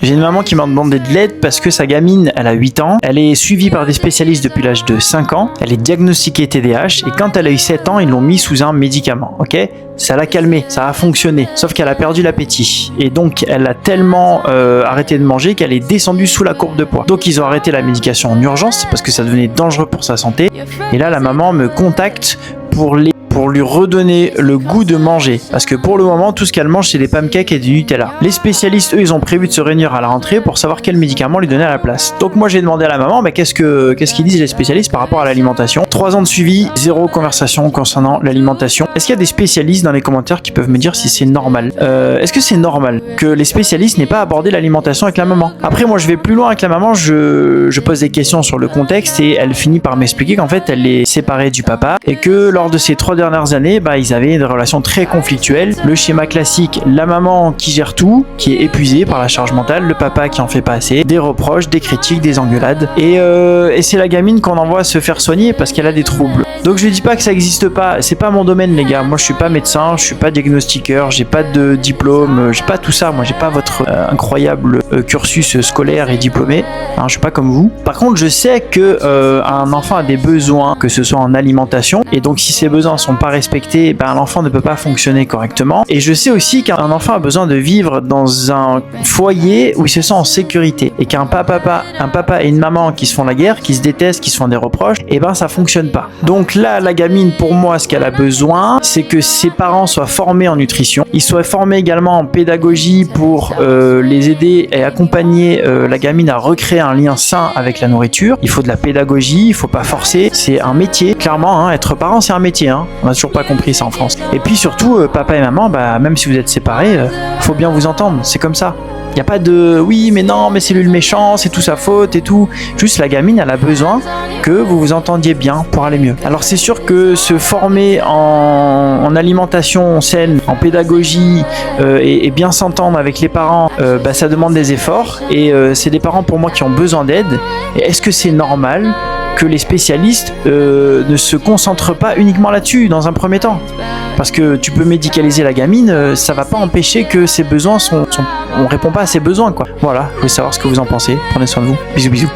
J'ai une maman qui m'a demandé de l'aide parce que sa gamine, elle a 8 ans, elle est suivie par des spécialistes depuis l'âge de 5 ans, elle est diagnostiquée TDAH et quand elle a eu 7 ans, ils l'ont mis sous un médicament, ok ? Ça l'a calmée, ça a fonctionné, sauf qu'elle a perdu l'appétit. Et donc, elle a tellement arrêté de manger qu'elle est descendue sous la courbe de poids. Donc, ils ont arrêté la médication en urgence parce que ça devenait dangereux pour sa santé. Et là, la maman me contacte pour lui redonner le goût de manger. Parce que pour le moment, tout ce qu'elle mange, c'est des pancakes et du Nutella. Les spécialistes, eux, ils ont prévu de se réunir à la rentrée pour savoir quel médicament lui donner à la place. Donc moi, j'ai demandé à la maman, mais qu'est-ce qu'ils disent les spécialistes par rapport à l'alimentation ? 3 ans de suivi, 0 conversation concernant l'alimentation. Est-ce qu'il y a des spécialistes dans les commentaires qui peuvent me dire si c'est normal ? Est-ce que c'est normal que les spécialistes n'aient pas abordé l'alimentation avec la maman ? Après, moi, je vais plus loin avec la maman, je pose des questions sur le contexte et elle finit par m'expliquer qu'en fait, elle est séparée du papa et que lors de ces 3 dernières années, ils avaient une relation très conflictuelle. Le schéma classique, la maman qui gère tout, qui est épuisée par la charge mentale, le papa qui en fait pas assez, des reproches, des critiques, des engueulades. Et c'est la gamine qu'on envoie se faire soigner parce qu'elle a des troubles. Donc je dis pas que ça existe pas, c'est pas mon domaine les gars. Moi je suis pas médecin, je suis pas diagnostiqueur, j'ai pas de diplôme, j'ai pas tout ça. Moi j'ai pas votre incroyable cursus scolaire et diplômé. Je suis pas comme vous. Par contre je sais que un enfant a des besoins, que ce soit en alimentation, et donc si ces besoins sont pas respectés, l'enfant ne peut pas fonctionner correctement. Et je sais aussi qu'un enfant a besoin de vivre dans un foyer où il se sent en sécurité. Et qu'un papa et une maman qui se font la guerre, qui se détestent, qui se font des reproches, ça fonctionne pas. Donc là, la gamine, pour moi, ce qu'elle a besoin, c'est que ses parents soient formés en nutrition. Ils soient formés également en pédagogie pour les aider et accompagner la gamine à recréer un lien sain avec la nourriture. Il faut de la pédagogie, il faut pas forcer. C'est un métier, clairement. Être parent, c'est un métier. On n'a toujours pas compris ça en France. Et puis surtout, papa et maman, même si vous êtes séparés, faut bien vous entendre. C'est comme ça. Il n'y a pas de oui, mais non, mais c'est lui le méchant, c'est tout sa faute et tout. Juste la gamine, elle a besoin que vous vous entendiez bien pour aller mieux. Alors c'est sûr que se former en alimentation saine, en pédagogie et bien s'entendre avec les parents, ça demande des efforts. Et c'est des parents pour moi qui ont besoin d'aide. Et est-ce que c'est normal que les spécialistes ne se concentrent pas uniquement là-dessus dans un premier temps? Parce que tu peux médicaliser la gamine, ça va pas empêcher que ses besoins on répond pas à ses besoins, quoi. Voilà, je voulais savoir ce que vous en pensez. Prenez soin de vous. Bisous bisous.